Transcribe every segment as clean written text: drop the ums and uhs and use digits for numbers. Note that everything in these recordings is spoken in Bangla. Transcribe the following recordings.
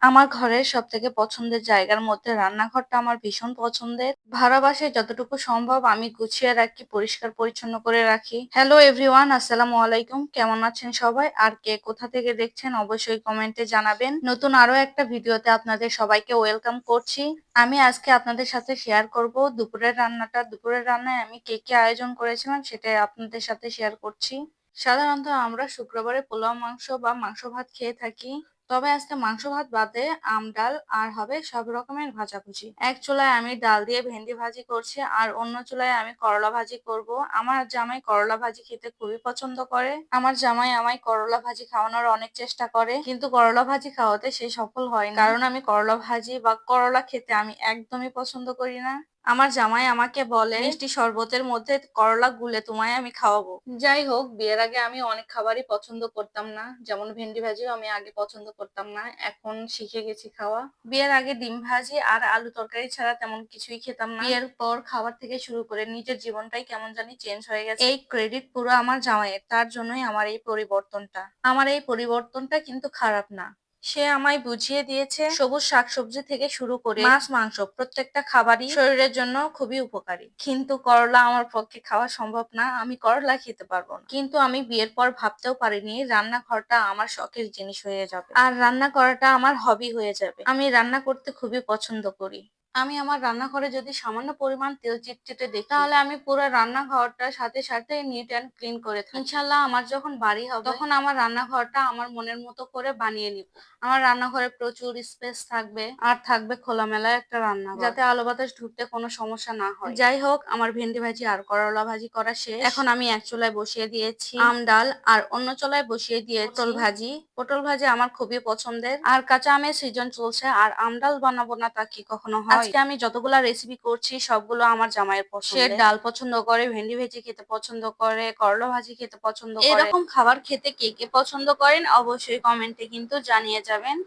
আমার ঘরের সবথেকে পছন্দের জায়গার মধ্যে রান্নাঘরটা আমার ভীষণ পছন্দের। ভাড়া বাসায় যতটুকু সম্ভব আমি গুছিয়ে রাখি, পরিষ্কার পরিচ্ছন্ন করে রাখি। হ্যালো এভরিওয়ান, আসসালামু আলাইকুম। কেমন আছেন সবাই? আর কে কোথা থেকে দেখছেন অবশ্যই কমেন্টে জানাবেন। নতুন আরো একটা ভিডিওতে আপনাদের সবাইকে ওয়েলকাম করছি। আমি আজকে আপনাদের সাথে শেয়ার করব দুপুরের রান্নাটা। দুপুরের রান্নায় আমি কে কে আয়োজন করেছিলাম সেটাই আপনাদের সাথে শেয়ার করছি। সাধারণত আমরা শুক্রবারে পোলাও মাংস বা মাংস ভাত খেয়ে থাকি। তবে আজকে মাংস ভাত বাদে ডাল আর হবে সব রকমের ভাজাভুজি। এক চুলায় আমি ডাল দিয়ে ভেন্ডি ভাজি করছি আর অন্য চুলায় আমি করলা ভাজি করব। আমার জামাই করলা ভাজি খেতে খুবই পছন্দ করে। আমার জামাই আমায় করলা ভাজি খাওয়ানোর অনেক চেষ্টা করে, কিন্তু করলা ভাজি খাওয়াতে সে সফল হয় না, কারণ আমি করলা ভাজি বা করলা খেতে আমি একদমই পছন্দ করি না। আমার জামাই আমাকে বলে মিষ্টি শরবতের মধ্যে করলা গুলে তোমায় আমি খাওয়াবো। যাই হোক, বিয়ের আগে আমি অনেক খাবারই পছন্দ করতাম না, যেমন ভেন্ডি ভাজিও আমি আগে পছন্দ করতাম না, এখন শিখে গেছি খাওয়া। বিয়ের আগে ডিম ভাজি আর আলু তরকারি ছাড়া তেমন কিছুই খেতাম না। বিয়ের পর খাবার থেকে শুরু করে নিজের জীবনটাই কেমন জানি চেঞ্জ হয়ে গেছে। এই ক্রেডিট পুরো আমার জামাইয়ের, তার জন্যই আমার এই পরিবর্তনটা। আমার এই পরিবর্তনটা কিন্তু খারাপ না। সে আমায় বুঝিয়ে দিয়েছে সবুজ শাকসবজি থেকে শুরু করে মাছ মাংস প্রত্যেকটা খাবারই শরীরের জন্য খুবই উপকারী। কিন্তু করলা আমার পক্ষে খাওয়া সম্ভব না, আমি করলা খেতে পারবো না। কিন্তু আমি বিয়ের পর ভাবতেও পারিনি রান্নাঘরটা আমার শখের জিনিস হয়ে যাবে আর রান্না করাটা আমার হবি হয়ে যাবে। আমি রান্না করতে খুবই পছন্দ করি। আমি আমার রান্নাঘরে যদি সামান্য পরিমাণ তেল চিটচিটে দেখি, তাহলে আমি পুরো রান্নাঘরটার সাথে সাথে নিট অ্যান্ড ক্লিন করে থাকি। ইনশাল্লাহ আমার যখন বাড়ি হবে তখন আমার রান্নাঘরটা আমার মনের মতো করে বানিয়ে নিব। আমার রান্নাঘরে প্রচুর স্পেস থাকবে আর থাকবে খোলামেলা একটা রান্নাঘর, যাতে আলো বাতাস ঢুকতে কোনো সমস্যা না হয়। যাই হোক, আমার ভেন্ডি ভাজি আর করলা ভাজি করা শেষ। এখন আমি এক চুলায় বসিয়ে দিয়েছি ডাল আর অন্য চুলায় বসিয়ে দিয়েছি পটল ভাজি। পটল ভাজি আমার খুবই পছন্দের, আর কাঁচা আমের সিজন চলছে আর ডাল বানাবো না তা কি কখনো হয়? আজকে আমি যতগুলা রেসিপি করছি সবগুলো আমার জামাইয়ের পছন্দ। সে ডাল পছন্দ করে, ভেন্ডি ভাজি খেতে পছন্দ করে, করলা ভাজি খেতে পছন্দ করে। এরকম খাবার খেতে কে কে পছন্দ করেন অবশ্যই কমেন্টে কিন্তু জানিয়ে যাবেন।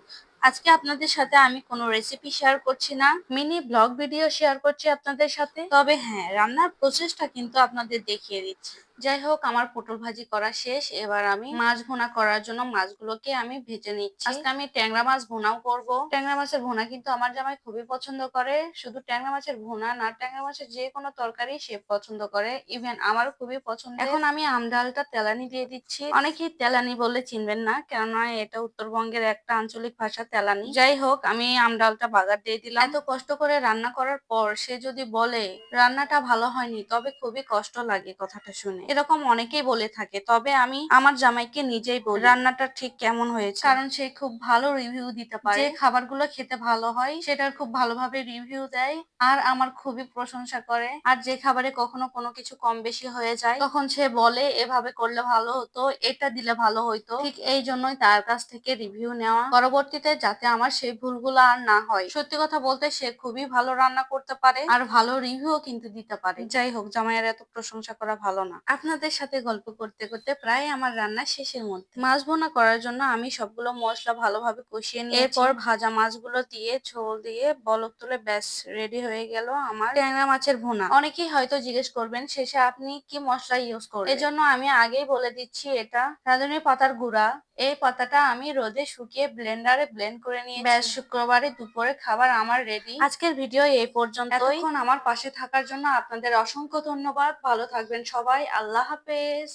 আজকে আপনাদের সাথে আমি কোনো রেসিপি শেয়ার করছি না, মিনি ব্লগ ভিডিও শেয়ার করছি আপনাদের সাথে। তবে হ্যাঁ, রান্নার প্রসেসটা কিন্তু আপনাদের দেখিয়ে দিচ্ছি। যাই হোক, আমার পটল ভাজি করা শেষ। এবার আমি মাছ ভুনা করার জন্য মাছগুলোকে আমি ভেজে নিচ্ছি। আজকে আমি ট্যাংরা মাছ ভুনাও করব। ট্যাংরা মাছের ভুনা কিন্তু আমার জামাই খুবই পছন্দ করে। শুধু ট্যাংরা মাছের ভুনা না, ট্যাংরা মাছের যে কোনো তরকারি সে পছন্দ করে, ইভেন আমারও খুবই পছন্দ। এখন আমি ডালটা তেলানি দিয়ে দিচ্ছি। অনেকেই তেলানি বললে চিনবেন না, কেননা এটা উত্তরবঙ্গের একটা আঞ্চলিক ভাষা তেলানি। যাই হোক, আমি ডালটা বাগার দিয়ে দিলাম। এত কষ্ট করে রান্না করার পর সে যদি বলে রান্নাটা ভালো হয়নি, তবে খুবই কষ্ট লাগে কথাটা শুনে। এরকম অনেকেই বলে থাকে, তবে আমি আমার জামাইকে নিজেই বলি রান্নাটা ঠিক কেমন হয়েছে, কারণ সে খুব ভালো রিভিউ দিতে পারে। যে খাবারগুলো খেতে ভালো হয় সেটার খুব ভালোভাবে রিভিউ দেয় আর আমার খুবই প্রশংসা করে। আর যে খাবারে কখনো কোনো কিছু কম বেশি হয়ে যায় তখন সে বলে এভাবে করলে ভালো হতো, এটা দিলে ভালো হইতো। ঠিক এই জন্যই তার কাছ থেকে রিভিউ নেওয়া, পরবর্তীতে যাতে আমার সেই ভুলগুলো আর না হয়। সত্যি কথা বলতে সে খুবই ভালো রান্না করতে পারে আর ভালো রিভিউ কিন্তু দিতে পারে। যাই হোক, জামাইয়ের এত প্রশংসা করা ভালো না। আপনাদের সাথে গল্প করতে করতে প্রায় আমার রান্না শেষের মধ্যে। মাছ ভুনা করার জন্য আমি সবগুলো মশলা ভালোভাবে কষিয়ে নিয়ে এরপর ভাজা মাছগুলো দিয়ে ঝোল দিয়ে বলক তুলে ব্যাস রেডি হয়ে গেল আমার ট্যাংরা মাছের ভুনা। অনেকেই হয়তো জিজ্ঞেস করবেন শেষে আপনি কি মশলা ইউজ করবেন। এজন্য আমি আগেই বলে দিচ্ছি, এটা রাঁধুনি পাতার গুঁড়া। এই পাতাটা আমি রোদে শুকিয়ে ব্লেন্ডারে ব্লেন্ড করে নিয়েছি। ব্যাস, শুক্রবারে দুপুরে খাবার আমার রেডি। আজকের ভিডিও এই পর্যন্ত। এতক্ষণ আমার পাশে থাকার জন্য আপনাদের অসংখ্য ধন্যবাদ। ভালো থাকবেন সবাই। আল্লাহ হাফেজ।